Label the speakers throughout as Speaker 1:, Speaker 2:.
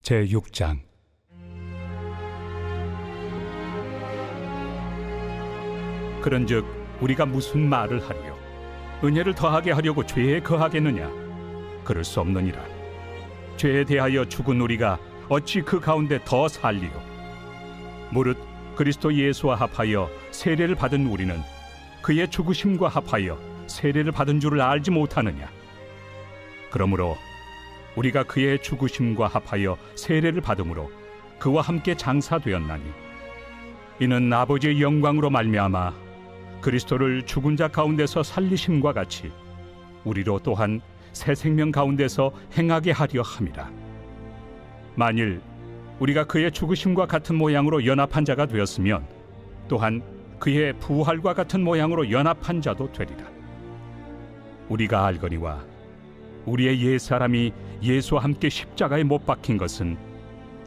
Speaker 1: 제6장. 그런즉 우리가 무슨 말을 하리요? 은혜를 더하게 하려고 죄에 거하겠느냐? 그럴 수 없느니라. 죄에 대하여 죽은 우리가 어찌 그 가운데 더 살리요? 무릇 그리스도 예수와 합하여 세례를 받은 우리는 그의 죽으심과 합하여 세례를 받은 줄을 알지 못하느냐? 그러므로 우리가 그의 죽으심과 합하여 세례를 받음으로 그와 함께 장사되었나니, 이는 아버지의 영광으로 말미암아 그리스도를 죽은 자 가운데서 살리심과 같이 우리로 또한 새 생명 가운데서 행하게 하려 함이라. 만일 우리가 그의 죽으심과 같은 모양으로 연합한 자가 되었으면 또한 그의 부활과 같은 모양으로 연합한 자도 되리라. 우리가 알거니와 우리의 옛사람이 예수와 함께 십자가에 못 박힌 것은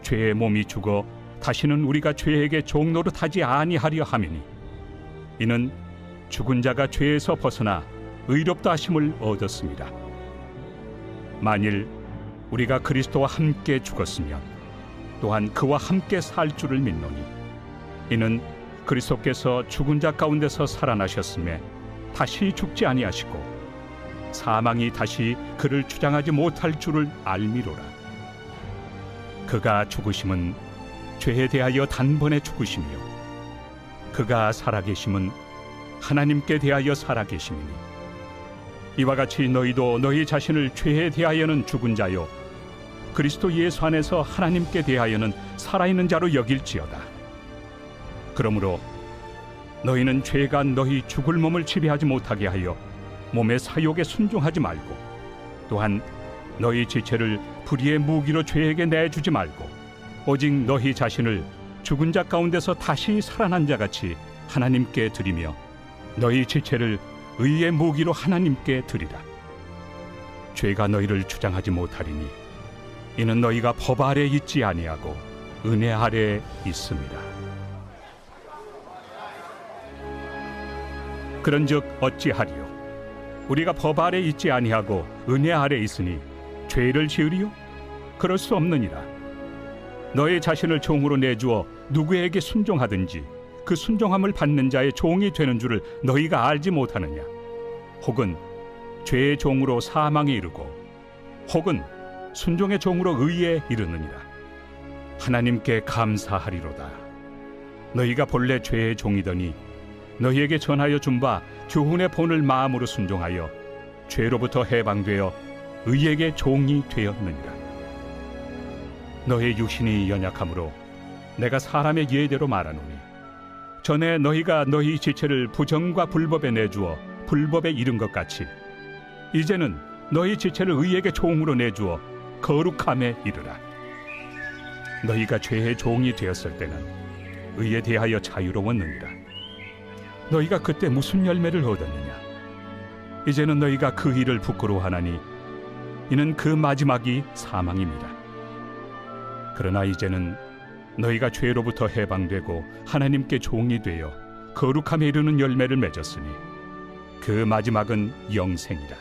Speaker 1: 죄의 몸이 죽어 다시는 우리가 죄에게 종노릇하지 아니하려 함이니, 이는 죽은 자가 죄에서 벗어나 의롭다 하심을 얻었습니다. 만일 우리가 그리스도와 함께 죽었으면 또한 그와 함께 살 줄을 믿노니, 이는 그리스도께서 죽은 자 가운데서 살아나셨음에 다시 죽지 아니하시고 사망이 다시 그를 주장하지 못할 줄을 알미로라. 그가 죽으심은 죄에 대하여 단번에 죽으시며 그가 살아계심은 하나님께 대하여 살아계심이니, 이와 같이 너희도 너희 자신을 죄에 대하여는 죽은 자요 그리스도 예수 안에서 하나님께 대하여는 살아있는 자로 여길지어다. 그러므로 너희는 죄가 너희 죽을 몸을 지배하지 못하게 하여 몸의 사욕에 순종하지 말고, 또한 너희 지체를 불의의 무기로 죄에게 내주지 말고, 오직 너희 자신을 죽은 자 가운데서 다시 살아난 자같이 하나님께 드리며 너희 지체를 의의 무기로 하나님께 드리라. 죄가 너희를 주장하지 못하리니, 이는 너희가 법 아래 있지 아니하고 은혜 아래 있습니다. 그런즉 어찌하리요? 우리가 법 아래 있지 아니하고 은혜 아래 있으니 죄를 지으리요? 그럴 수 없느니라. 너희 자신을 종으로 내주어 누구에게 순종하든지 그 순종함을 받는 자의 종이 되는 줄을 너희가 알지 못하느냐? 혹은 죄의 종으로 사망에 이르고 혹은 순종의 종으로 의에 이르느니라. 하나님께 감사하리로다. 너희가 본래 죄의 종이더니 너희에게 전하여 준 바 교훈의 본을 마음으로 순종하여 죄로부터 해방되어 의에게 종이 되었느니라. 너희 육신이 연약함으로 내가 사람의 예대로 말하노니, 전에 너희가 너희 지체를 부정과 불법에 내주어 불법에 이른 것 같이 이제는 너희 지체를 의에게 종으로 내주어 거룩함에 이르라. 너희가 죄의 종이 되었을 때는 의에 대하여 자유로웠느니라. 너희가 그때 무슨 열매를 얻었느냐? 이제는 너희가 그 일을 부끄러워하나니 이는 그 마지막이 사망입니다. 그러나 이제는 너희가 죄로부터 해방되고 하나님께 종이 되어 거룩함에 이르는 열매를 맺었으니 그 마지막은 영생이라.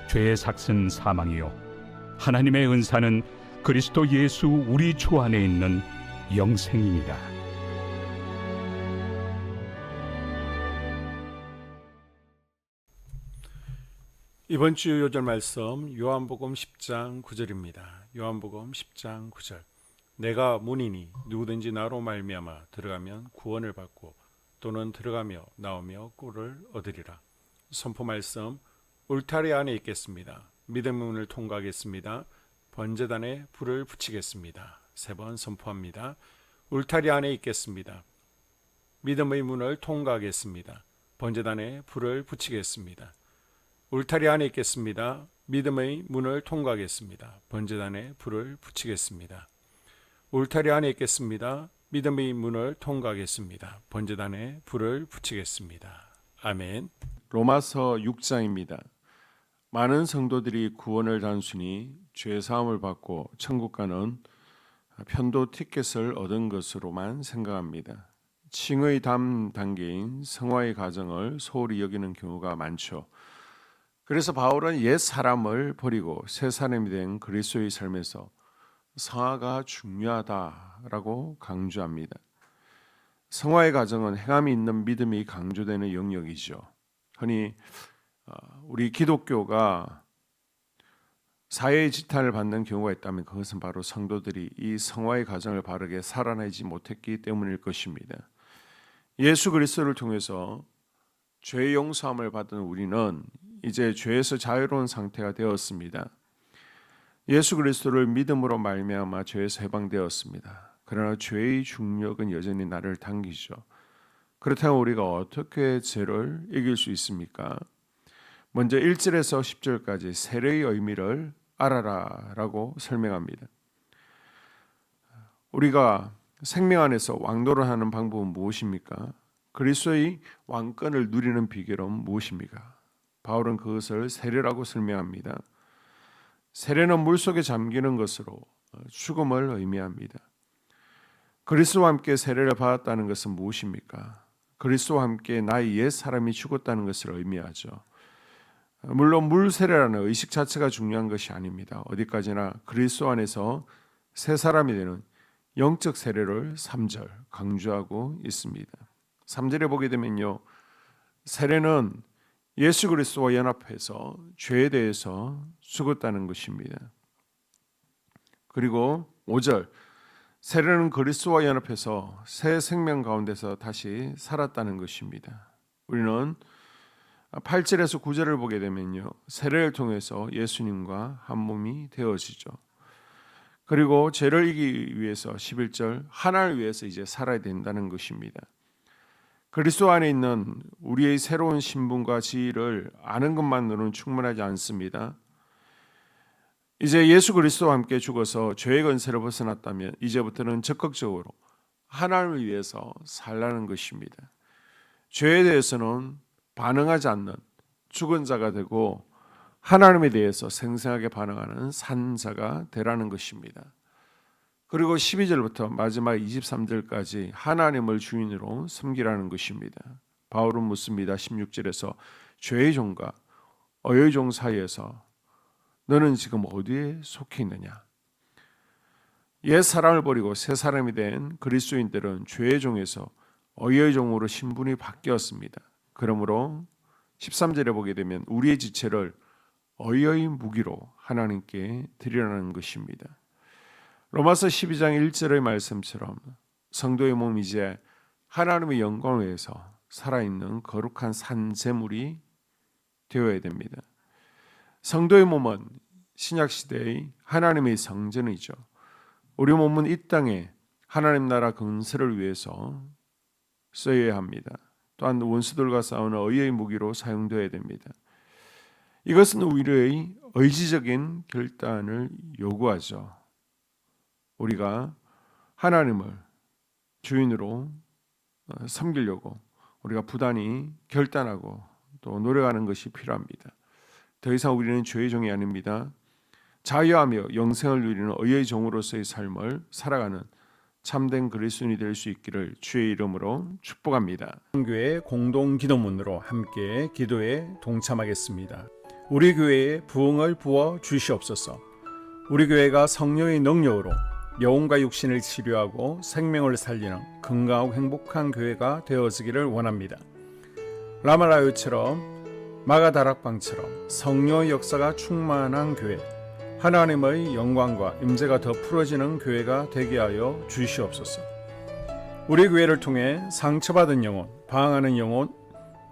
Speaker 1: 죄의 삭은 사망이요 하나님의 은사는 그리스도 예수 우리 주 안에 있는 영생이니라.
Speaker 2: 이번 주 요절 말씀 요한복음 10장 9절입니다. 요한복음 10장 9절. 내가 문이니 누구든지 나로 말미암아 들어가면 구원을 받고 또는 들어가며 나오며 꿀을 얻으리라. 선포 말씀. 울타리 안에 있겠습니다. 믿음의 문을 통과하겠습니다. 번제단에 불을 붙이겠습니다. 세 번 선포합니다. 울타리 안에 있겠습니다. 믿음의 문을 통과하겠습니다. 번제단에 불을 붙이겠습니다. 울타리 안에 있겠습니다. 믿음의 문을 통과하겠습니다. 번제단에 불을 붙이겠습니다. 울타리 안에 있겠습니다. 믿음의 문을 통과하겠습니다. 번제단에 불을 붙이겠습니다. 아멘.
Speaker 3: 로마서 6장입니다. 많은 성도들이 구원을 단순히 죄사함을 받고 천국 가는 편도 티켓을 얻은 것으로만 생각합니다. 칭의 다음 단계인 성화의 과정을 소홀히 여기는 경우가 많죠. 그래서 바울은 옛 사람을 버리고 새 사람이 된 그리스도의 삶에서 성화가 중요하다라고 강조합니다. 성화의 과정은 행함이 있는 믿음이 강조되는 영역이죠. 흔히 우리 기독교가 사회의 지탄을 받는 경우가 있다면 그것은 바로 성도들이 이 성화의 과정을 바르게 살아내지 못했기 때문일 것입니다. 예수 그리스도를 통해서 죄 용서함을 받은 우리는 이제 죄에서 자유로운 상태가 되었습니다. 예수 그리스도를 믿음으로 말미암아 죄에서 해방되었습니다. 그러나 죄의 중력은 여전히 나를 당기죠. 그렇다면 우리가 어떻게 죄를 이길 수 있습니까? 먼저 1절에서 10절까지 세례의 의미를 알아라라고 설명합니다. 우리가 생명 안에서 왕노를 하는 방법은 무엇입니까? 그리스도의 왕권을 누리는 비결은 무엇입니까? 바울은 그것을 세례라고 설명합니다. 세례는 물속에 잠기는 것으로 죽음을 의미합니다. 그리스도와 함께 세례를 받았다는 것은 무엇입니까? 그리스도와 함께 나의 옛 사람이 죽었다는 것을 의미하죠. 물론 물 세례라는 의식 자체가 중요한 것이 아닙니다. 어디까지나 그리스도 안에서 새 사람이 되는 영적 세례를 3절 강조하고 있습니다. 3절에 보게 되면요, 세례는 예수 그리스도와 연합해서 죄에 대해서 죽었다는 것입니다. 그리고 5절, 세례는 그리스도와 연합해서 새 생명 가운데서 다시 살았다는 것입니다. 우리는 8절에서 9절을 보게 되면요, 세례를 통해서 예수님과 한 몸이 되어지죠. 그리고 죄를 이기기 위해서 11절, 하나를 위해서 이제 살아야 된다는 것입니다. 그리스도 안에 있는 우리의 새로운 신분과 지위를 아는 것만으로는 충분하지 않습니다. 이제 예수 그리스도와 함께 죽어서 죄의 권세를 벗어났다면 이제부터는 적극적으로 하나님을 위해서 살라는 것입니다. 죄에 대해서는 반응하지 않는 죽은 자가 되고 하나님에 대해서 생생하게 반응하는 산 자가 되라는 것입니다. 그리고 12절부터 마지막 23절까지 하나님을 주인으로 섬기라는 것입니다. 바울은 묻습니다. 16절에서 죄의 종과 의의 종 사이에서 너는 지금 어디에 속해 있느냐? 옛 사람을 버리고 새 사람이 된 그리스도인들은 죄의 종에서 의의 종으로 신분이 바뀌었습니다. 그러므로 13절에 보게 되면 우리의 지체를 의의 무기로 하나님께 드리라는 것입니다. 로마서 12장 1절의 말씀처럼 성도의 몸이 이제 하나님의 영광을 위해서 살아있는 거룩한 산제물이 되어야 됩니다. 성도의 몸은 신약시대의 하나님의 성전이죠. 우리 몸은 이 땅에 하나님 나라 건설을 위해서 쓰여야 합니다. 또한 원수들과 싸우는 의의 무기로 사용되어야 됩니다. 이것은 우리의 의지적인 결단을 요구하죠. 우리가 하나님을 주인으로 섬기려고 우리가 부단히 결단하고 또 노력하는 것이 필요합니다. 더 이상 우리는 죄의 종이 아닙니다. 자유하며 영생을 누리는 의의 종으로서의 삶을 살아가는 참된 그리스도인이 될 수 있기를 주의 이름으로 축복합니다.
Speaker 2: 교회 공동 기도문으로 함께 기도에 동참하겠습니다. 우리 교회에 부흥을 부어 주시옵소서. 우리 교회가 성령의 능력으로 영혼과 육신을 치료하고 생명을 살리는 건강하고 행복한 교회가 되어지기를 원합니다. 라말라요처럼 마가다락방처럼 성령의 역사가 충만한 교회, 하나님의 영광과 임재가 더 풀어지는 교회가 되게 하여 주시옵소서. 우리 교회를 통해 상처받은 영혼, 방황하는 영혼,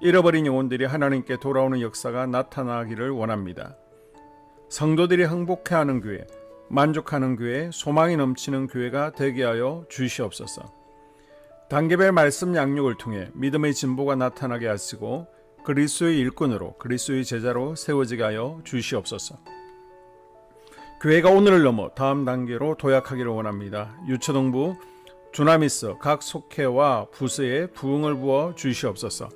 Speaker 2: 잃어버린 영혼들이 하나님께 돌아오는 역사가 나타나기를 원합니다. 성도들이 행복해하는 교회, 만족하는 교회, 소망이 넘치는 교회가 되게 하여 주시옵소서. 단계별 말씀 양육을 통해 믿음의 진보가 나타나게 하시고 그리스도의 일꾼으로 그리스도의 제자로 세워지게 하여 주시옵소서. 교회가 오늘을 넘어 다음 단계로 도약하기를 원합니다. 유초동부 주나미스 각 속회와 부서에 부흥을 부어 주시옵소서.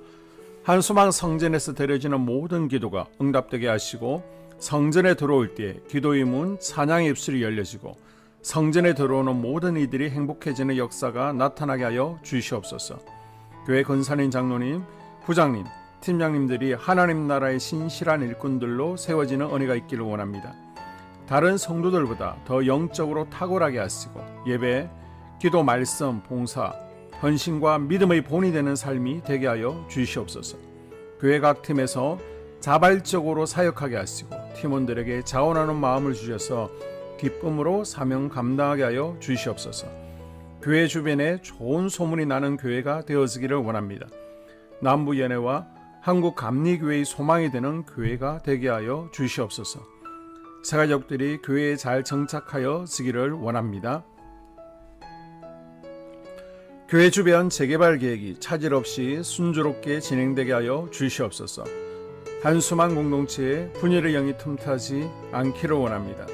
Speaker 2: 한수망 성전에서 드려지는 모든 기도가 응답되게 하시고 성전에 들어올 때 기도의 문 찬양의 입술이 열려지고 성전에 들어오는 모든 이들이 행복해지는 역사가 나타나게 하여 주시옵소서. 교회 권사님, 장로님, 부장님, 팀장님들이 하나님 나라의 신실한 일꾼들로 세워지는 은혜가 있기를 원합니다. 다른 성도들보다 더 영적으로 탁월하게 하시고 예배, 기도, 말씀, 봉사, 헌신과 믿음의 본이 되는 삶이 되게 하여 주시옵소서. 교회 각 팀에서 자발적으로 사역하게 하시고 팀원들에게 자원하는 마음을 주셔서 기쁨으로 사명 감당하게 하여 주시옵소서. 교회 주변에 좋은 소문이 나는 교회가 되어지기를 원합니다. 남부연회와 한국감리교회의 소망이 되는 교회가 되게 하여 주시옵소서. 새 가족들이 교회에 잘 정착하여 지기를 원합니다. 교회 주변 재개발 계획이 차질 없이 순조롭게 진행되게 하여 주시옵소서. 한수만 공동체에 분열의 영이 틈타지 않기를 원합니다.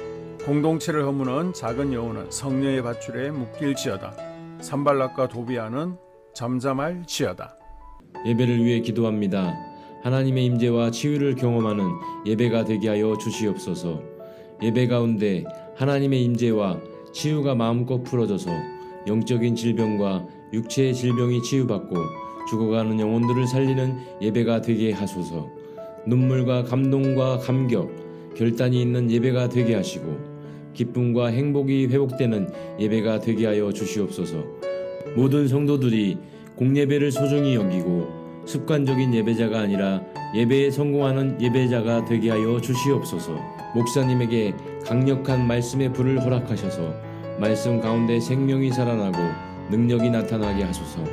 Speaker 2: 공동체를 허무는 작은 여우는 성령의 밧줄에 묶일지어다. 산발락과 도비아는 잠잠할지어다.
Speaker 4: 예배를 위해 기도합니다. 하나님의 임재와 치유를 경험하는 예배가 되게 하여 주시옵소서. 예배 가운데 하나님의 임재와 치유가 마음껏 풀어져서 영적인 질병과 육체의 질병이 치유받고 죽어가는 영혼들을 살리는 예배가 되게 하소서. 눈물과 감동과 감격, 결단이 있는 예배가 되게 하시고 기쁨과 행복이 회복되는 예배가 되게 하여 주시옵소서. 모든 성도들이 공예배를 소중히 여기고 습관적인 예배자가 아니라 예배에 성공하는 예배자가 되게 하여 주시옵소서. 목사님에게 강력한 말씀의 불을 허락하셔서 말씀 가운데 생명이 살아나고 능력이 나타나게 하소서.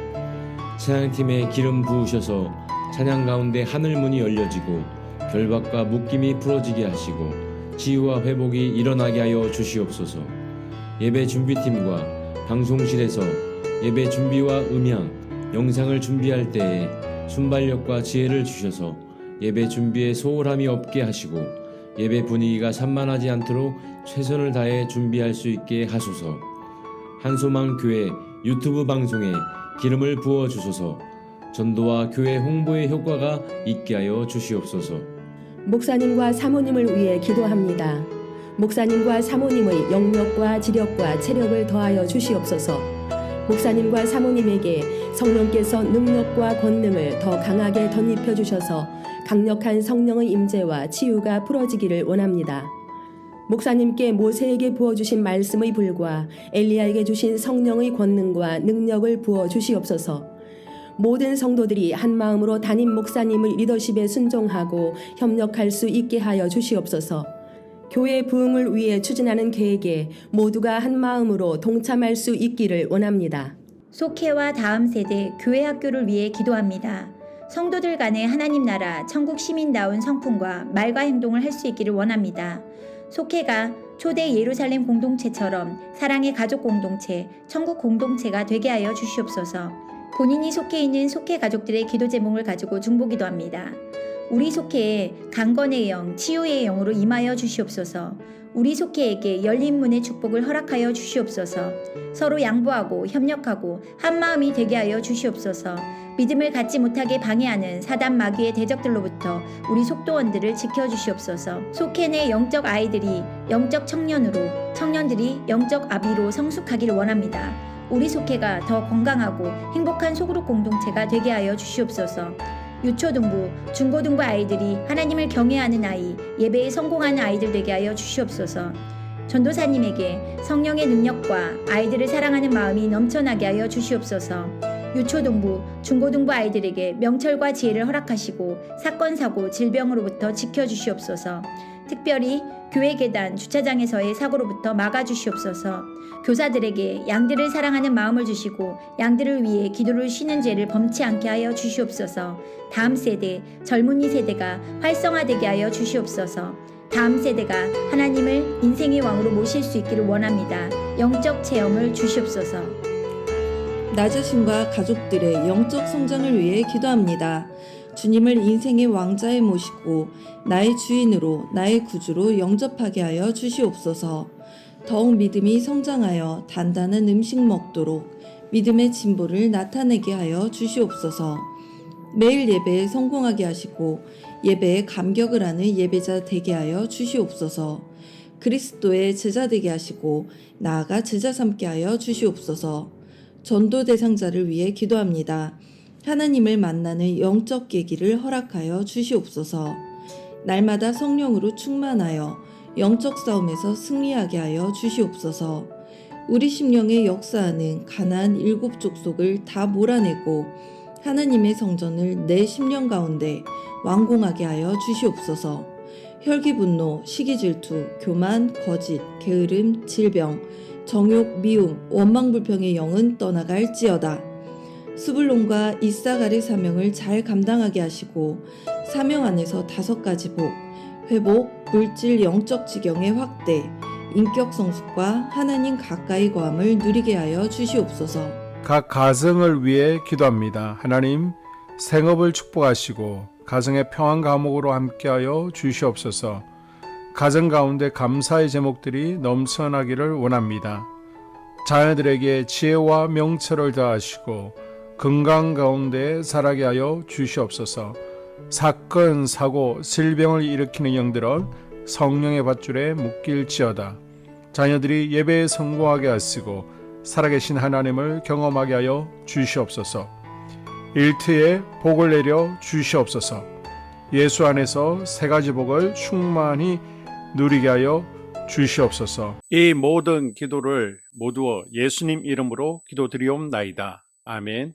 Speaker 4: 찬양팀에 기름 부으셔서 찬양 가운데 하늘문이 열려지고 결박과 묶임이 풀어지게 하시고 치유와 회복이 일어나게 하여 주시옵소서. 예배 준비팀과 방송실에서 예배 준비와 음향, 영상을 준비할 때에 순발력과 지혜를 주셔서 예배 준비에 소홀함이 없게 하시고 예배 분위기가 산만하지 않도록 최선을 다해 준비할 수 있게 하소서. 한소망 교회 유튜브 방송에 기름을 부어 주소서. 전도와 교회 홍보의 효과가 있게 하여 주시옵소서.
Speaker 5: 목사님과 사모님을 위해 기도합니다. 목사님과 사모님의 영력과 지력과 체력을 더하여 주시옵소서. 목사님과 사모님에게 성령께서 능력과 권능을 더 강하게 덧입혀 주셔서 강력한 성령의 임재와 치유가 풀어지기를 원합니다. 목사님께 모세에게 부어주신 말씀의 불과 엘리야에게 주신 성령의 권능과 능력을 부어 주시옵소서. 모든 성도들이 한 마음으로 담임 목사님의 리더십에 순종하고 협력할 수 있게 하여 주시옵소서. 교회 부흥을 위해 추진하는 계획에 모두가 한 마음으로 동참할 수 있기를 원합니다.
Speaker 6: 속회와 다음 세대 교회 학교를 위해 기도합니다. 성도들 간의 하나님 나라 천국 시민다운 성품과 말과 행동을 할 수 있기를 원합니다. 속회가 초대 예루살렘 공동체처럼 사랑의 가족 공동체, 천국 공동체가 되게 하여 주시옵소서. 본인이 속해 있는 속회 가족들의 기도 제목을 가지고 중보기도합니다. 우리 속회에 강건의 영, 치유의 영으로 임하여 주시옵소서. 우리 속회에게 열린 문의 축복을 허락하여 주시옵소서. 서로 양보하고 협력하고 한마음이 되게 하여 주시옵소서. 믿음을 갖지 못하게 방해하는 사단 마귀의 대적들로부터 우리 속도원들을 지켜주시옵소서. 속회 내 영적 아이들이 영적 청년으로, 청년들이 영적 아비로 성숙하기를 원합니다. 우리 속회가 더 건강하고 행복한 소그룹 공동체가 되게 하여 주시옵소서. 유초등부, 중고등부 아이들이 하나님을 경외하는 아이, 예배에 성공하는 아이들 되게 하여 주시옵소서. 전도사님에게 성령의 능력과 아이들을 사랑하는 마음이 넘쳐나게 하여 주시옵소서. 유초등부, 중고등부 아이들에게 명철과 지혜를 허락하시고 사건, 사고, 질병으로부터 지켜주시옵소서. 특별히 교회 계단, 주차장에서의 사고로부터 막아주시옵소서. 교사들에게 양들을 사랑하는 마음을 주시고 양들을 위해 기도를 쉬는 죄를 범치 않게 하여 주시옵소서. 다음 세대, 젊은이 세대가 활성화되게 하여 주시옵소서. 다음 세대가 하나님을 인생의 왕으로 모실 수 있기를 원합니다. 영적 체험을 주시옵소서.
Speaker 7: 나 자신과 가족들의 영적 성장을 위해 기도합니다. 주님을 인생의 왕자에 모시고 나의 주인으로 나의 구주로 영접하게 하여 주시옵소서. 더욱 믿음이 성장하여 단단한 음식 먹도록 믿음의 진보를 나타내게 하여 주시옵소서. 매일 예배에 성공하게 하시고 예배에 감격을 하는 예배자 되게 하여 주시옵소서. 그리스도의 제자 되게 하시고 나아가 제자 삼게 하여 주시옵소서. 전도 대상자를 위해 기도합니다. 하나님을 만나는 영적 계기를 허락하여 주시옵소서. 날마다 성령으로 충만하여 영적 싸움에서 승리하게 하여 주시옵소서. 우리 심령에 역사하는 가나안 7 족속을 다 몰아내고 하나님의 성전을 내 심령 가운데 완공하게 하여 주시옵소서. 혈기 분노, 시기 질투, 교만, 거짓, 게으름, 질병, 정욕, 미움, 원망 불평의 영은 떠나갈지어다. 스불론과 이사갈의 사명을 잘 감당하게 하시고 사명 안에서 5가지 복, 회복, 물질 영적 지경의 확대, 인격 성숙과 하나님 가까이 거함을 누리게 하여 주시옵소서.
Speaker 2: 각 가정을 위해 기도합니다. 하나님, 생업을 축복하시고 가정의 평안 감옥으로 함께하여 주시옵소서. 가정 가운데 감사의 제목들이 넘쳐나기를 원합니다. 자녀들에게 지혜와 명철을 더하시고 건강 가운데 자라게 하여 주시옵소서. 사건, 사고, 질병을 일으키는 영들은 성령의 밧줄에 묶일지어다. 자녀들이 예배에 성공하게 하시고 살아계신 하나님을 경험하게 하여 주시옵소서. 일터에 복을 내려 주시옵소서. 예수 안에서 3가지 복을 충만히 누리게 하여 주시옵소서. 이 모든 기도를 모두 예수님 이름으로 기도드리옵나이다. 아멘.